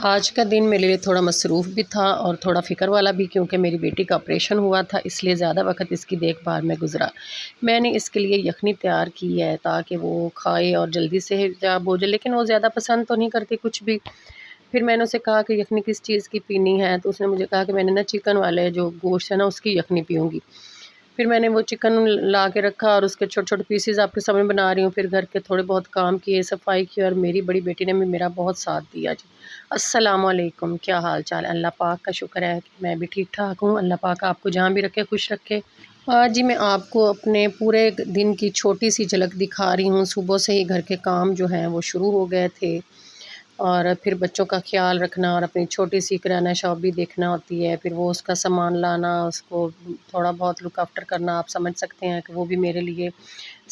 آج کا دن میرے لیے تھوڑا مصروف بھی تھا اور تھوڑا فکر والا بھی، کیونکہ میری بیٹی کا آپریشن ہوا تھا، اس لیے زیادہ وقت اس کی دیکھ بھال میں گزرا۔ میں نے اس کے لیے یخنی تیار کی ہے تاکہ وہ کھائے اور جلدی سے حجاب ہو جائے، لیکن وہ زیادہ پسند تو نہیں کرتی کچھ بھی۔ پھر میں نے اسے کہا کہ یخنی کس چیز کی پینی ہے، تو اس نے مجھے کہا کہ میں نے چکن والے جو گوشت ہے اس کی یخنی پیوں گی۔ پھر میں نے وہ چکن لا کے رکھا اور اس کے چھوٹے چھوٹے پیسز آپ کے سامنے بنا رہی ہوں۔ پھر گھر کے تھوڑے بہت کام کیے، صفائی کی، اور میری بڑی بیٹی نے بھی میرا بہت ساتھ دیا جی۔ السلام علیکم، کیا حال چال ہے؟ اللہ پاک کا شکر ہے کہ میں بھی ٹھیک ٹھاک ہوں۔ اللہ پاک آپ کو جہاں بھی رکھے خوش رکھے۔ آج جی میں آپ کو اپنے پورے دن کی چھوٹی سی جھلک دکھا رہی ہوں۔ صبح سے ہی گھر کے کام جو ہیں وہ شروع ہو گئے تھے، اور پھر بچوں کا خیال رکھنا اور اپنی چھوٹی سی کرانہ شاپ بھی دیکھنا ہوتی ہے، پھر وہ اس کا سامان لانا، اس کو تھوڑا بہت لک آفٹر کرنا۔ آپ سمجھ سکتے ہیں کہ وہ بھی میرے لیے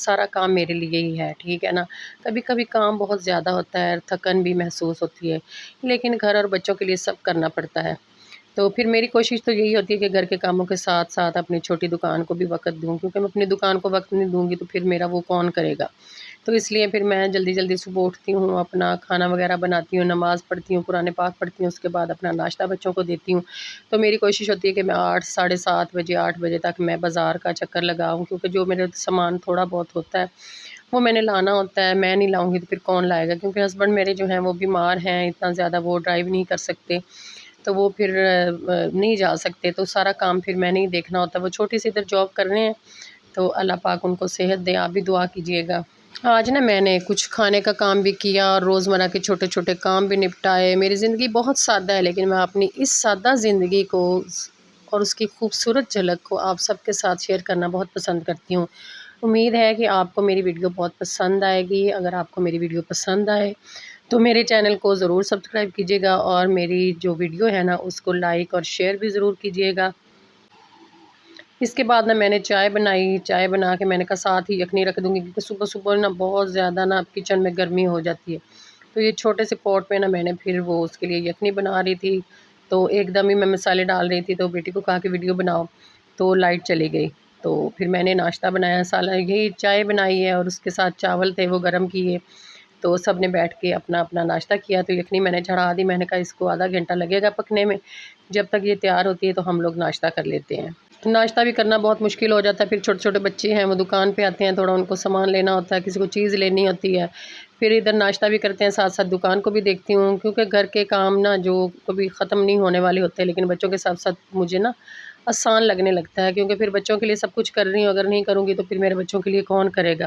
سارا کام میرے لیے ہی ہے، ٹھیک ہے نا۔ کبھی کبھی کام بہت زیادہ ہوتا ہے، تھکن بھی محسوس ہوتی ہے، لیکن گھر اور بچوں کے لیے سب کرنا پڑتا ہے۔ تو پھر میری کوشش تو یہی ہوتی ہے کہ گھر کے کاموں کے ساتھ ساتھ اپنی چھوٹی دکان کو بھی وقت دوں، کیونکہ میں اپنی دکان کو وقت نہیں دوں گی تو پھر میرا وہ کون کرے گا۔ تو اس لیے پھر میں جلدی جلدی صبح اٹھتی ہوں، اپنا کھانا وغیرہ بناتی ہوں، نماز پڑھتی ہوں، قرآن پاک پڑھتی ہوں، اس کے بعد اپنا ناشتہ بچوں کو دیتی ہوں۔ تو میری کوشش ہوتی ہے کہ میں 8 ساڑھے 7 بجے 8 بجے تک میں بازار کا چکر لگاؤں، کیونکہ جو میرے سامان تھوڑا بہت ہوتا ہے وہ میں نے لانا ہوتا ہے۔ میں نہیں لاؤں گی تو پھر کون لائے گا، کیونکہ ہسبینڈ میرے جو ہیں وہ بیمار ہیں، اتنا زیادہ وہ ڈرائیو نہیں کر سکتے، تو وہ پھر نہیں جا سکتے، تو سارا کام پھر میں نہیں دیکھنا ہوتا۔ وہ چھوٹی سی ادھر جاب کر رہے ہیں، تو اللہ پاک ان کو صحت دے، آپ بھی دعا کیجیے گا۔ آج میں نے کچھ کھانے کا کام بھی کیا اور روزمرہ کے چھوٹے چھوٹے کام بھی نپٹائے۔ میری زندگی بہت سادہ ہے، لیکن میں اپنی اس سادہ زندگی کو اور اس کی خوبصورت جھلک کو آپ سب کے ساتھ شیئر کرنا بہت پسند کرتی ہوں۔ امید ہے کہ آپ کو میری ویڈیو بہت پسند آئے گی۔ اگر آپ کو میری ویڈیو پسند آئے تو میرے چینل کو ضرور سبسکرائب کیجیے گا، اور میری جو ویڈیو ہے اس کو لائک اور شیئر بھی ضرور کیجیے گا۔ اس کے بعد میں نے چائے بنائی، چائے بنا کے میں نے کہا ساتھ ہی یخنی رکھ دوں گی، کیونکہ صبح صبح بہت زیادہ کچن میں گرمی ہو جاتی ہے۔ تو یہ چھوٹے سے پوٹ میں میں نے پھر وہ اس کے لیے یخنی بنا رہی تھی، تو ایک دم ہی میں مسالے ڈال رہی تھی، تو بیٹی کو کہا کہ ویڈیو بناؤ، تو لائٹ چلی گئی۔ تو پھر میں نے ناشتہ بنایا، یہی چائے بنائی ہے اور اس کے ساتھ چاول تھے وہ گرم کیے، تو سب نے بیٹھ کے اپنا اپنا ناشتہ کیا۔ تو یخنی میں نے چڑھا دی، میں نے کہا اس کو آدھا گھنٹہ لگے گا پکنے میں، جب تک یہ تیار ہوتی ہے تو ہم لوگ ناشتہ کر لیتے ہیں۔ ناشتہ بھی کرنا بہت مشکل ہو جاتا ہے، پھر چھوٹے چھوٹے بچے ہیں وہ دکان پہ آتے ہیں، تھوڑا ان کو سامان لینا ہوتا ہے، کسی کو چیز لینی ہوتی ہے، پھر ادھر ناشتہ بھی کرتے ہیں، ساتھ ساتھ دکان کو بھی دیکھتی ہوں، کیونکہ گھر کے کام جو کبھی ختم نہیں ہونے والے ہوتے، لیکن بچوں کے ساتھ ساتھ مجھے آسان لگنے لگتا ہے، کیونکہ پھر بچوں کے لیے سب کچھ کر رہی ہوں، اگر نہیں کروں گی تو پھر میرے بچوں کے لیے کون کرے گا۔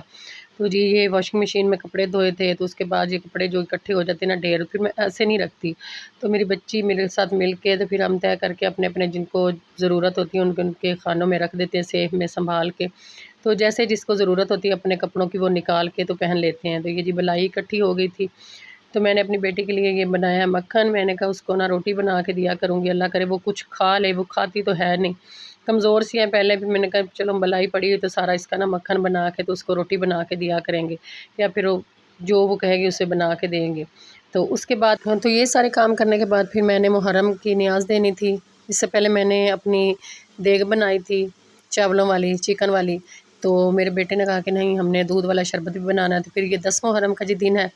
تو جی یہ واشنگ مشین میں کپڑے دھوئے تھے، تو اس کے بعد یہ کپڑے جو اکٹھے ہو جاتے ہیں ڈھیر، پھر میں ایسے نہیں رکھتی، تو میری بچی میرے ساتھ مل کے تو پھر ہم طے کر کے اپنے اپنے جن کو ضرورت ہوتی ہے ان کے خانوں میں رکھ دیتے ہیں، سیف میں سنبھال کے، تو جیسے جس کو ضرورت ہوتی ہے اپنے کپڑوں کی وہ نکال کے تو پہن لیتے ہیں۔ تو یہ جی بلائی اکٹھی ہو گئی تھی، تو میں نے اپنی بیٹی کے لیے یہ بنایا مکھن، میں نے کہا اس کو روٹی بنا کے دیا کروں گی، اللہ کرے وہ کچھ کھا لے، وہ کھاتی تو ہے نہیں، کمزور سی ہے پہلے بھی، میں نے کہا چلو بلائی پڑی ہوئی تو سارا اس کا مکھن بنا کے تو اس کو روٹی بنا کے دیا کریں گے، یا پھر جو وہ کہے گی اسے بنا کے دیں گے۔ تو اس کے بعد تو یہ سارے کام کرنے کے بعد پھر میں نے محرم کی نیاز دینی تھی۔ اس سے پہلے میں نے اپنی دیگ بنائی تھی چاولوں والی، چکن والی، تو میرے بیٹے نے کہا کہ نہیں ہم نے دودھ والا شربت بھی بنانا ہے، تو پھر یہ 10 محرم کا دن ہے،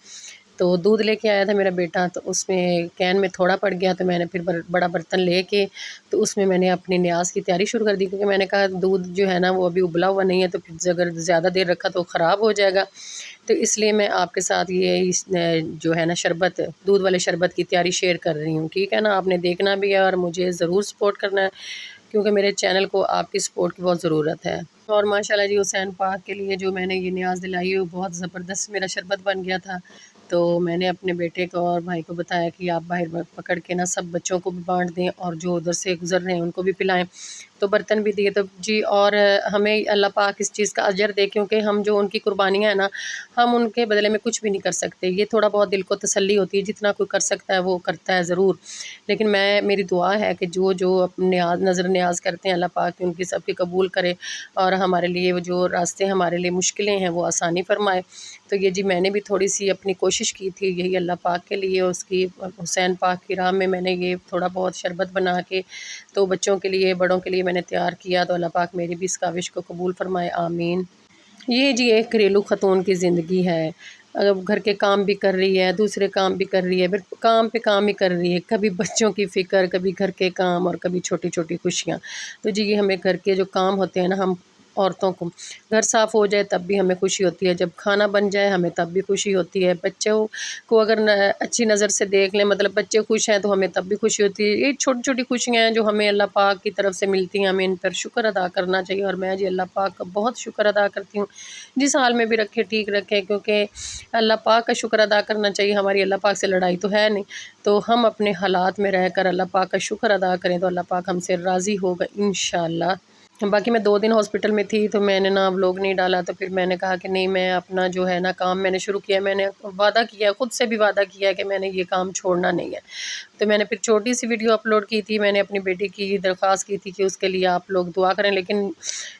تو دودھ لے کے آیا تھا میرا بیٹا، تو اس میں کین میں تھوڑا پڑ گیا، تو میں نے پھر بڑا برتن لے کے تو اس میں نے اپنی نیاز کی تیاری شروع کر دی، کیونکہ میں نے کہا دودھ جو ہے وہ ابھی ابلا ہوا نہیں ہے، تو پھر اگر زیادہ دیر رکھا تو خراب ہو جائے گا، تو اس لیے میں آپ کے ساتھ یہ جو ہے شربت، دودھ والے شربت کی تیاری شیئر کر رہی ہوں، ٹھیک ہے نا۔ آپ نے دیکھنا بھی ہے اور مجھے ضرور سپورٹ کرنا ہے، کیونکہ میرے چینل کو آپ کی سپورٹ کی بہت ضرورت ہے۔ اور ماشاءاللہ جی حسین پاک کے لیے جو میں نے یہ نیاز دلائی وہ بہت زبردست میرا شربت بن گیا تھا، تو میں نے اپنے بیٹے کو اور بھائی کو بتایا کہ آپ باہر پکڑ کے سب بچوں کو بھی بانٹ دیں، اور جو ادھر سے گزر رہے ہیں ان کو بھی پلائیں، تو برتن بھی دیے تو جی، اور ہمیں اللہ پاک اس چیز کا اجر دے، کیونکہ ہم جو ان کی قربانیاں ہیں ہم ان کے بدلے میں کچھ بھی نہیں کر سکتے، یہ تھوڑا بہت دل کو تسلی ہوتی ہے، جتنا کوئی کر سکتا ہے وہ کرتا ہے ضرور، لیکن میری دعا ہے کہ جو اپنے نظر نیاز کرتے ہیں اللہ پاک ان کی سب کی قبول کرے، اور ہمارے لیے وہ جو راستے ہمارے لیے مشکلیں ہیں وہ آسانی فرمائے۔ تو یہ جی میں نے بھی تھوڑی سی اپنی کوشش کی تھی یہی اللہ پاک کے لیے، اس کی حسین پاک کی راہ میں نے یہ تھوڑا بہت شربت بنا کے تو بچوں کے لیے بڑوں کے لیے میں نے تیار کیا، تو اللہ پاک میری بھی اس کاوش کو قبول فرمائے، آمین۔ یہ جی ایک گھریلو خاتون کی زندگی ہے، گھر کے کام بھی کر رہی ہے، دوسرے کام بھی کر رہی ہے، پھر کام پہ کام ہی کر رہی ہے، کبھی بچوں کی فکر، کبھی گھر کے کام اور کبھی چھوٹی چھوٹی خوشیاں۔ تو جی یہ ہمیں گھر کے جو کام ہوتے ہیں نا، ہم عورتوں کو، گھر صاف ہو جائے تب بھی ہمیں خوشی ہوتی ہے، جب کھانا بن جائے ہمیں تب بھی خوشی ہوتی ہے، بچوں کو اگر اچھی نظر سے دیکھ لیں، مطلب بچے خوش ہیں تو ہمیں تب بھی خوشی ہوتی ہے۔ یہ چھوٹی چھوٹی خوشیاں ہیں جو ہمیں اللہ پاک کی طرف سے ملتی ہیں، ہمیں ان پر شکر ادا کرنا چاہیے، اور میں جی اللہ پاک کا بہت شکر ادا کرتی ہوں، جس حال میں بھی رکھے ٹھیک رکھے، کیونکہ اللہ پاک کا شکر ادا کرنا چاہیے۔ ہماری اللہ پاک سے لڑائی تو ہے نہیں، تو ہم اپنے حالات میں رہ کر اللہ پاک کا شکر ادا کریں تو اللہ پاک ہم سے راضی ہوگا انشاءاللہ۔ باقی میں 2 دن ہاسپٹل میں تھی، تو میں نے نا ولاگ نہیں ڈالا، تو پھر میں نے کہا کہ نہیں، میں اپنا جو ہے نا کام میں نے شروع کیا، میں نے وعدہ کیا، خود سے بھی وعدہ کیا کہ میں نے یہ کام چھوڑنا نہیں ہے۔ تو میں نے پھر چھوٹی سی ویڈیو اپلوڈ کی تھی، میں نے اپنی بیٹی کی درخواست کی تھی کہ اس کے لیے آپ لوگ دعا کریں، لیکن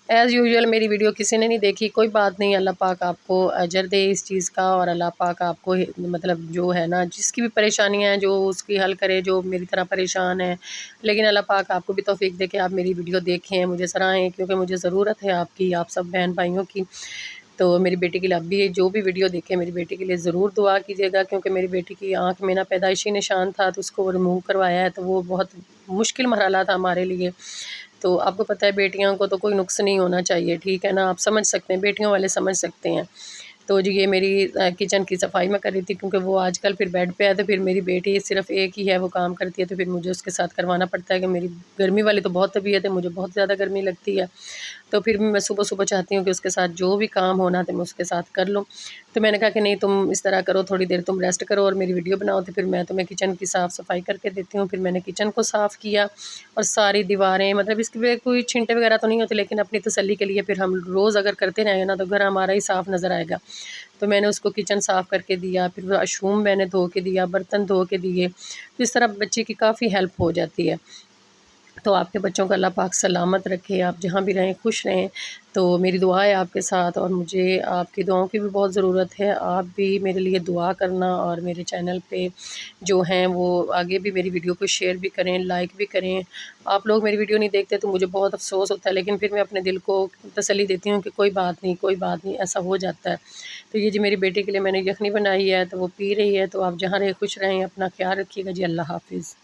ایز یوزول میری ویڈیو کسی نے نہیں دیکھی۔ کوئی بات نہیں، اللہ پاک آپ کو اجر دے اس چیز کا، اور اللہ پاک آپ کو مطلب جو ہے نا جس کی بھی پریشانیاں ہیں جو اس کی حل کرے، جو میری طرح پریشان ہے، لیکن اللہ پاک آپ کو بھی توفیق دے کہ آپ میری ویڈیو دیکھیں، مجھے سراہیں، کیونکہ مجھے ضرورت ہے آپ کی، آپ سب بہن بھائیوں کی۔ تو میری بیٹی کے لیے اب بھی جو بھی ویڈیو دیکھیں میری بیٹی کے لیے ضرور دعا کیجیے گا، کیونکہ میری بیٹی کی آنکھ میں نا پیدائشی نشان تھا، تو اس کو ریموو کروایا ہے، تو وہ بہت مشکل مرحلہ تھا ہمارے لیے۔ تو آپ کو پتہ ہے بیٹیوں کو تو کوئی نقص نہیں ہونا چاہیے، ٹھیک ہے نا، آپ سمجھ سکتے ہیں، بیٹیوں والے سمجھ سکتے ہیں۔ تو جی یہ میری کچن کی صفائی میں کر رہی تھی، کیونکہ وہ آج کل پھر بیڈ پہ ہے، تو پھر میری بیٹی صرف ایک ہی ہے، وہ کام کرتی ہے، تو پھر مجھے اس کے ساتھ کروانا پڑتا ہے، کہ میری گرمی والی تو بہت طبیعت ہے، مجھے بہت زیادہ گرمی لگتی ہے، تو پھر میں صبح صبح چاہتی ہوں کہ اس کے ساتھ جو بھی کام ہونا تو میں اس کے ساتھ کر لوں۔ تو میں نے کہا کہ نہیں، تم اس طرح کرو، تھوڑی دیر تم ریسٹ کرو اور میری ویڈیو بناؤ، تو پھر میں تمہیں کچن کی صاف صفائی کر کے دیتی ہوں۔ پھر میں نے کچن کو صاف کیا، اور ساری دیواریں، مطلب اس کے کوئی چھینٹے وغیرہ تو نہیں ہوتے، لیکن اپنی تسلی کے لیے پھر ہم روز اگر کرتے رہیں گے نا تو گھر ہمارا ہی صاف نظر آئے گا۔ تو میں نے اس کو کچن صاف کر کے دیا، پھر واش روم میں نے دھو کے دیا، برتن دھو کے دیے، تو اس طرح بچے کی کافی ہیلپ ہو جاتی ہے۔ تو آپ کے بچوں کو اللہ پاک سلامت رکھے، آپ جہاں بھی رہیں خوش رہیں۔ تو میری دعا ہے آپ کے ساتھ، اور مجھے آپ کی دعاؤں کی بھی بہت ضرورت ہے، آپ بھی میرے لیے دعا کرنا، اور میرے چینل پہ جو ہیں وہ آگے بھی میری ویڈیو کو شیئر بھی کریں، لائک بھی کریں۔ آپ لوگ میری ویڈیو نہیں دیکھتے تو مجھے بہت افسوس ہوتا ہے، لیکن پھر میں اپنے دل کو تسلی دیتی ہوں کہ کوئی بات نہیں، کوئی بات نہیں، ایسا ہو جاتا ہے۔ تو یہ جی میری بیٹی کے لیے میں نے یخنی بنائی ہے، تو وہ پی رہی ہے، تو آپ جہاں رہیں خوش رہیں، اپنا خیال رکھیے گا جی، اللہ حافظ۔